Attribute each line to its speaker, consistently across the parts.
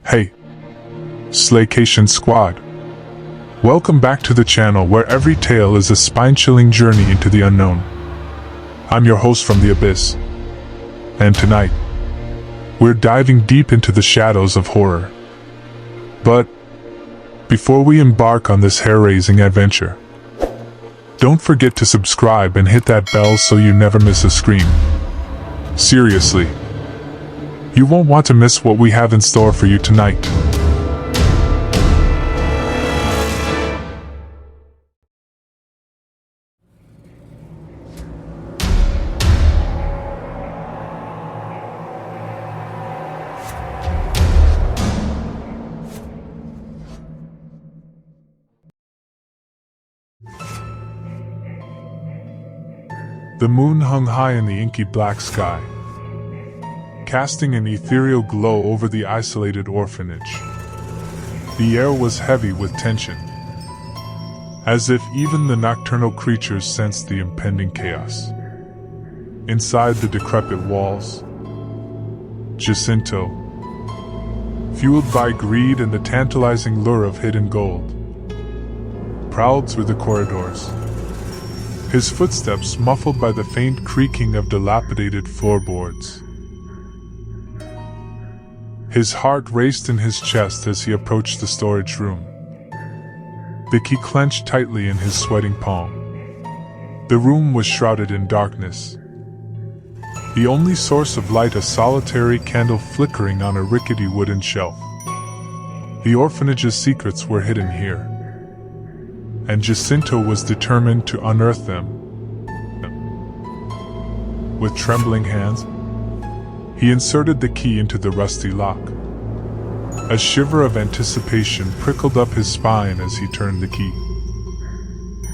Speaker 1: Hey, Slaycation Squad. Welcome back to the channel where every tale is a spine-chilling journey into the unknown. I'm your host from the Abyss. And tonight, we're diving deep into the shadows of horror. But before we embark on this hair-raising adventure, don't forget to subscribe and hit that bell so you never miss a scream. Seriously, you won't want to miss what we have in store for you tonight. The moon hung high in the inky black sky, casting an ethereal glow over the isolated orphanage. The air was heavy with tension, as if even the nocturnal creatures sensed the impending chaos. Inside the decrepit walls, Jacinto, fueled by greed and the tantalizing lure of hidden gold, prowled through the corridors, his footsteps muffled by the faint creaking of dilapidated floorboards. His heart raced in his chest as he approached the storage room, the key clenched tightly in his sweating palm. The room was shrouded in darkness, the only source of light a solitary candle flickering on a rickety wooden shelf. The orphanage's secrets were hidden here, and Jacinto was determined to unearth them. With trembling hands, he inserted the key into the rusty lock. A shiver of anticipation prickled up his spine as he turned the key,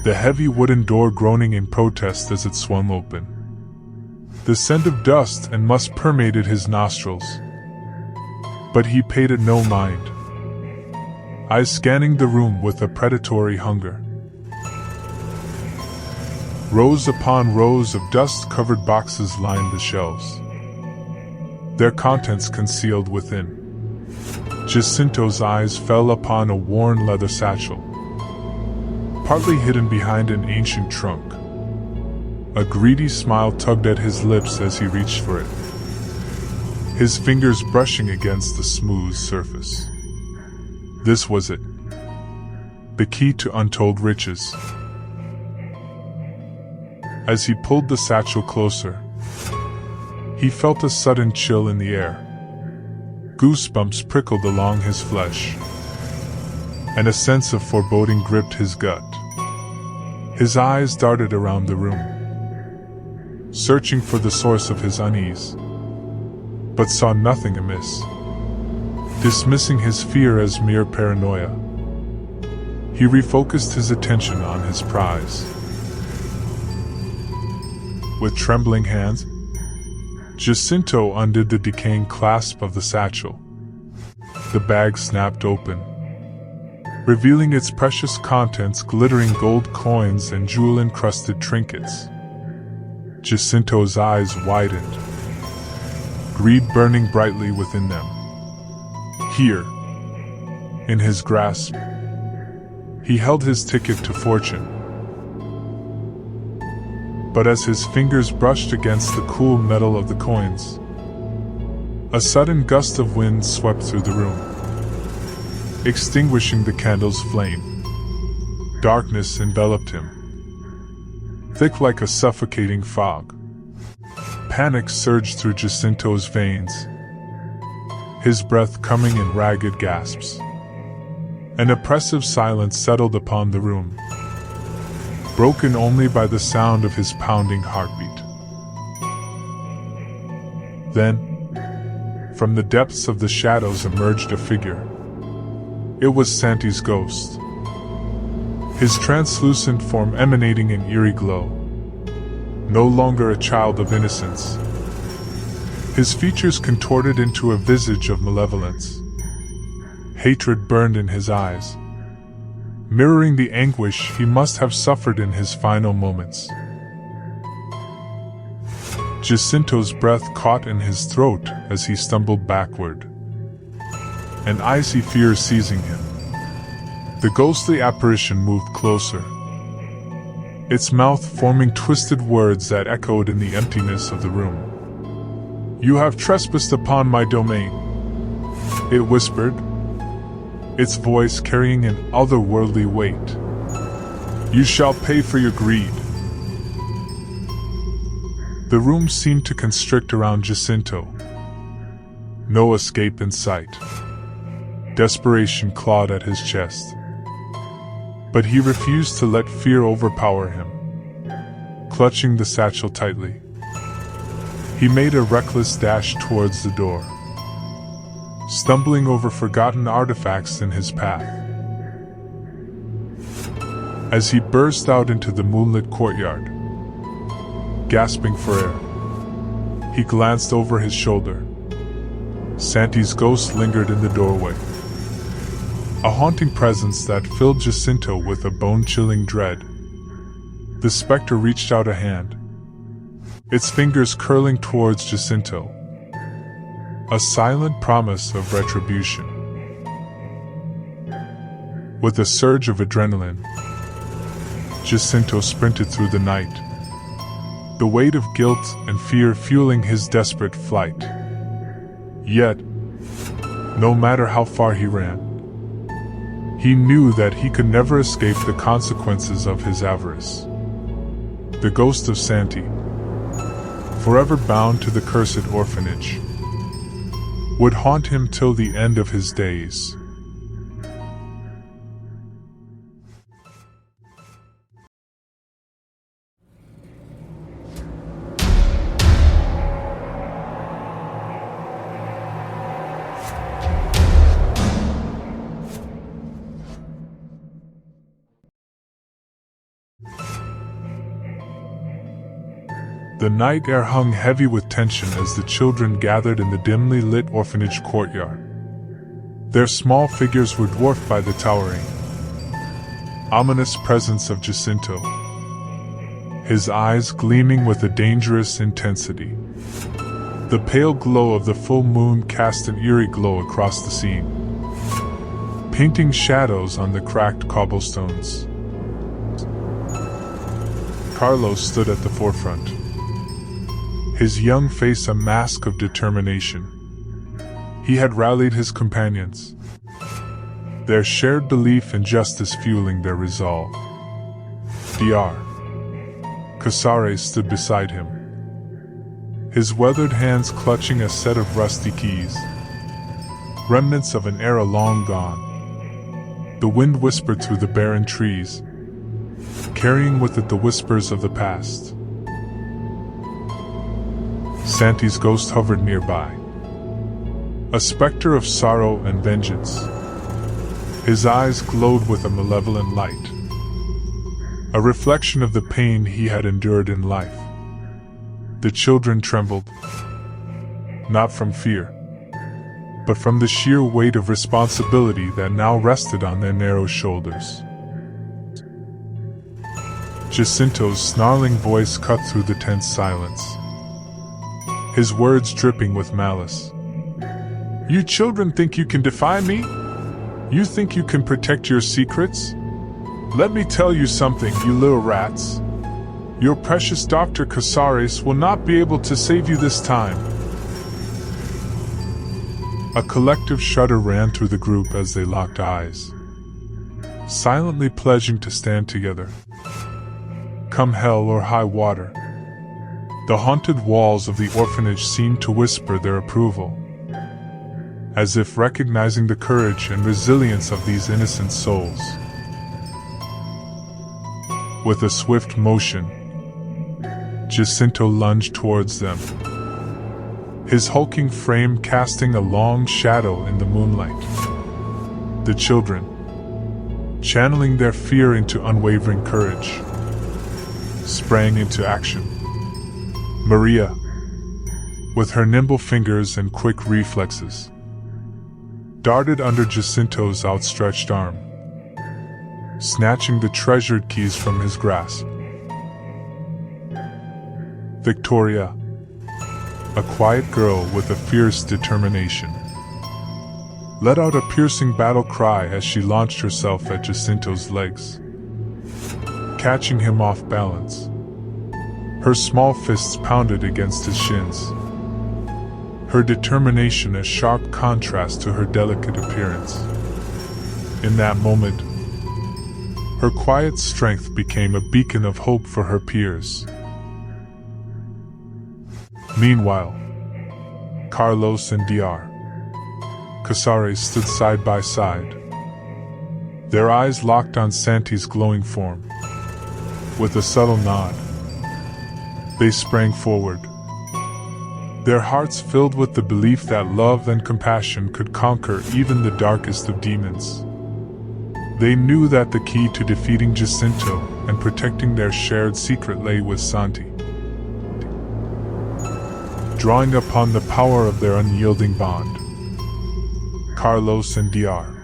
Speaker 1: the heavy wooden door groaning in protest as it swung open. The scent of dust and musk permeated his nostrils, but he paid it no mind, eyes scanning the room with a predatory hunger. Rows upon rows of dust-covered boxes lined the shelves, their contents concealed within. Jacinto's eyes fell upon a worn leather satchel, partly hidden behind an ancient trunk. A greedy smile tugged at his lips as he reached for it, his fingers brushing against the smooth surface. This was it, the key to untold riches. As he pulled the satchel closer, he felt a sudden chill in the air. Goosebumps prickled along his flesh, and a sense of foreboding gripped his gut. His eyes darted around the room, searching for the source of his unease, but saw nothing amiss. Dismissing his fear as mere paranoia, he refocused his attention on his prize. With trembling hands, Jacinto undid the decaying clasp of the satchel. The bag snapped open, revealing its precious contents, glittering gold coins and jewel-encrusted trinkets. Jacinto's eyes widened, greed burning brightly within them. Here, in his grasp, he held his ticket to fortune. But as his fingers brushed against the cool metal of the coins, a sudden gust of wind swept through the room, extinguishing the candle's flame. Darkness enveloped him, thick like a suffocating fog. Panic surged through Jacinto's veins, his breath coming in ragged gasps. An oppressive silence settled upon the room, broken only by the sound of his pounding heartbeat. Then, from the depths of the shadows emerged a figure. It was Santi's ghost, his translucent form emanating an eerie glow. No longer a child of innocence, his features contorted into a visage of malevolence. Hatred burned in his eyes, mirroring the anguish he must have suffered in his final moments. Jacinto's breath caught in his throat as he stumbled backward, an icy fear seizing him. The ghostly apparition moved closer, its mouth forming twisted words that echoed in the emptiness of the room. "You have trespassed upon my domain," it whispered, its voice carrying an otherworldly weight. "You shall pay for your greed." The room seemed to constrict around Jacinto. No escape in sight. Desperation clawed at his chest. But he refused to let fear overpower him. Clutching the satchel tightly, he made a reckless dash towards the door, stumbling over forgotten artifacts in his path. As he burst out into the moonlit courtyard, gasping for air, he glanced over his shoulder. Santi's ghost lingered in the doorway, a haunting presence that filled Jacinto with a bone-chilling dread. The specter reached out a hand, its fingers curling towards Jacinto, a silent promise of retribution. With a surge of adrenaline, Jacinto sprinted through the night, the weight of guilt and fear fueling his desperate flight. Yet, no matter how far he ran, he knew that he could never escape the consequences of his avarice. The ghost of Santi, forever bound to the cursed orphanage, would haunt him till the end of his days. The night air hung heavy with tension as the children gathered in the dimly lit orphanage courtyard. Their small figures were dwarfed by the towering, ominous presence of Jacinto, his eyes gleaming with a dangerous intensity. The pale glow of the full moon cast an eerie glow across the scene, painting shadows on the cracked cobblestones. Carlos stood at the forefront, his young face a mask of determination. He had rallied his companions, their shared belief in justice fueling their resolve. Dr. Casares stood beside him, his weathered hands clutching a set of rusty keys, remnants of an era long gone. The wind whispered through the barren trees, carrying with it the whispers of the past. Santi's ghost hovered nearby, a specter of sorrow and vengeance. His eyes glowed with a malevolent light, a reflection of the pain he had endured in life. The children trembled, not from fear, but from the sheer weight of responsibility that now rested on their narrow shoulders. Jacinto's snarling voice cut through the tense silence, his words dripping with malice. "You children think you can defy me? You think you can protect your secrets? Let me tell you something, you little rats. Your precious Dr. Casares will not be able to save you this time." A collective shudder ran through the group as they locked eyes, silently pledging to stand together, come hell or high water. The haunted walls of the orphanage seemed to whisper their approval, as if recognizing the courage and resilience of these innocent souls. With a swift motion, Jacinto lunged towards them, his hulking frame casting a long shadow in the moonlight. The children, channeling their fear into unwavering courage, sprang into action. Maria, with her nimble fingers and quick reflexes, darted under Jacinto's outstretched arm, snatching the treasured keys from his grasp. Victoria, a quiet girl with a fierce determination, let out a piercing battle cry as she launched herself at Jacinto's legs, catching him off balance. Her small fists pounded against his shins, her determination a sharp contrast to her delicate appearance. In that moment, her quiet strength became a beacon of hope for her peers. Meanwhile, Carlos and Dr. Casares stood side by side, their eyes locked on Santi's glowing form. With a subtle nod, they sprang forward, their hearts filled with the belief that love and compassion could conquer even the darkest of demons. They knew that the key to defeating Jacinto and protecting their shared secret lay with Santi. Drawing upon the power of their unyielding bond, Carlos and Dr.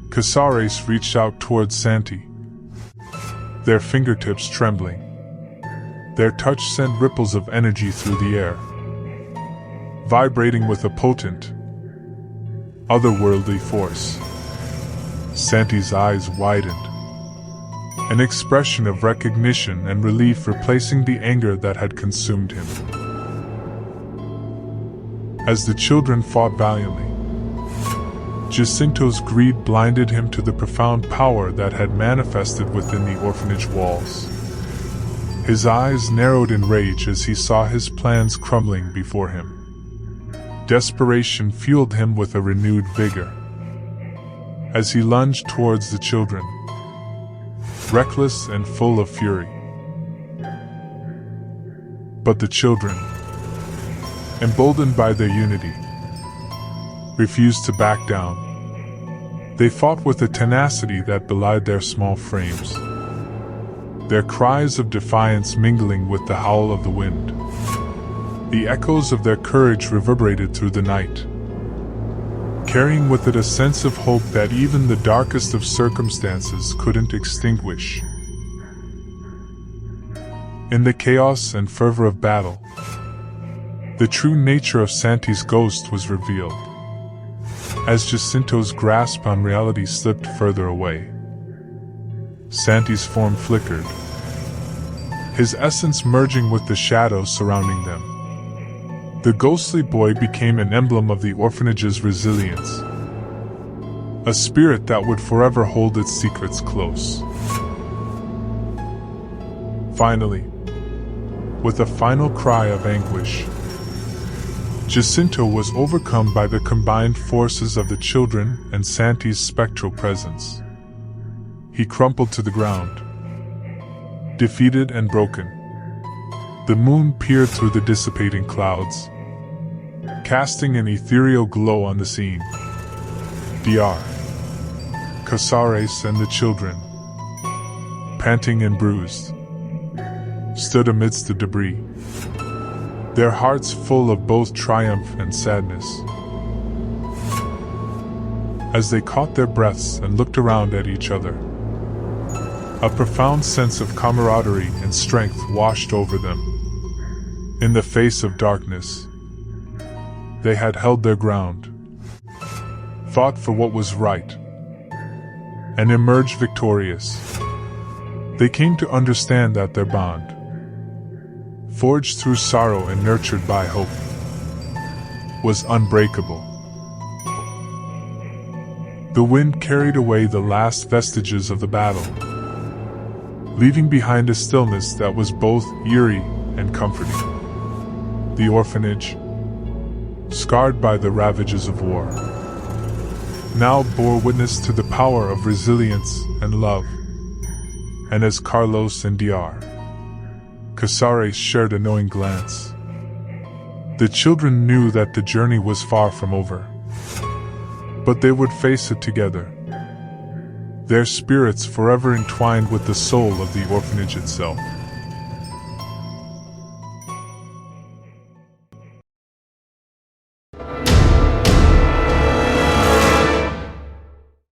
Speaker 1: Casares reached out towards Santi, their fingertips trembling. Their touch sent ripples of energy through the air, vibrating with a potent, otherworldly force. Santi's eyes widened, an expression of recognition and relief replacing the anger that had consumed him. As the children fought valiantly, Jacinto's greed blinded him to the profound power that had manifested within the orphanage walls. His eyes narrowed in rage as he saw his plans crumbling before him. Desperation fueled him with a renewed vigor. As he lunged towards the children, reckless and full of fury. But the children, emboldened by their unity, refused to back down. They fought with a tenacity that belied their small frames, their cries of defiance mingling with the howl of the wind. The echoes of their courage reverberated through the night, carrying with it a sense of hope that even the darkest of circumstances couldn't extinguish. In the chaos and fervor of battle, the true nature of Santi's ghost was revealed, as Jacinto's grasp on reality slipped further away. Santi's form flickered, his essence merging with the shadows surrounding them. The ghostly boy became an emblem of the orphanage's resilience, a spirit that would forever hold its secrets close. Finally, with a final cry of anguish, Jacinto was overcome by the combined forces of the children and Santi's spectral presence. He crumpled to the ground, defeated and broken. The moon peered through the dissipating clouds, casting an ethereal glow on the scene. Dr. Casares and the children, panting and bruised, stood amidst the debris, their hearts full of both triumph and sadness. As they caught their breaths and looked around at each other, a profound sense of camaraderie and strength washed over them. In the face of darkness, they had held their ground, fought for what was right, and emerged victorious. They came to understand that their bond, forged through sorrow and nurtured by hope, was unbreakable. The wind carried away the last vestiges of the battle, leaving behind a stillness that was both eerie and comforting. The orphanage, scarred by the ravages of war, now bore witness to the power of resilience and love. And as Carlos and Dr. Casares shared a knowing glance, the children knew that the journey was far from over, but they would face it together, their spirits forever entwined with the soul of the orphanage itself.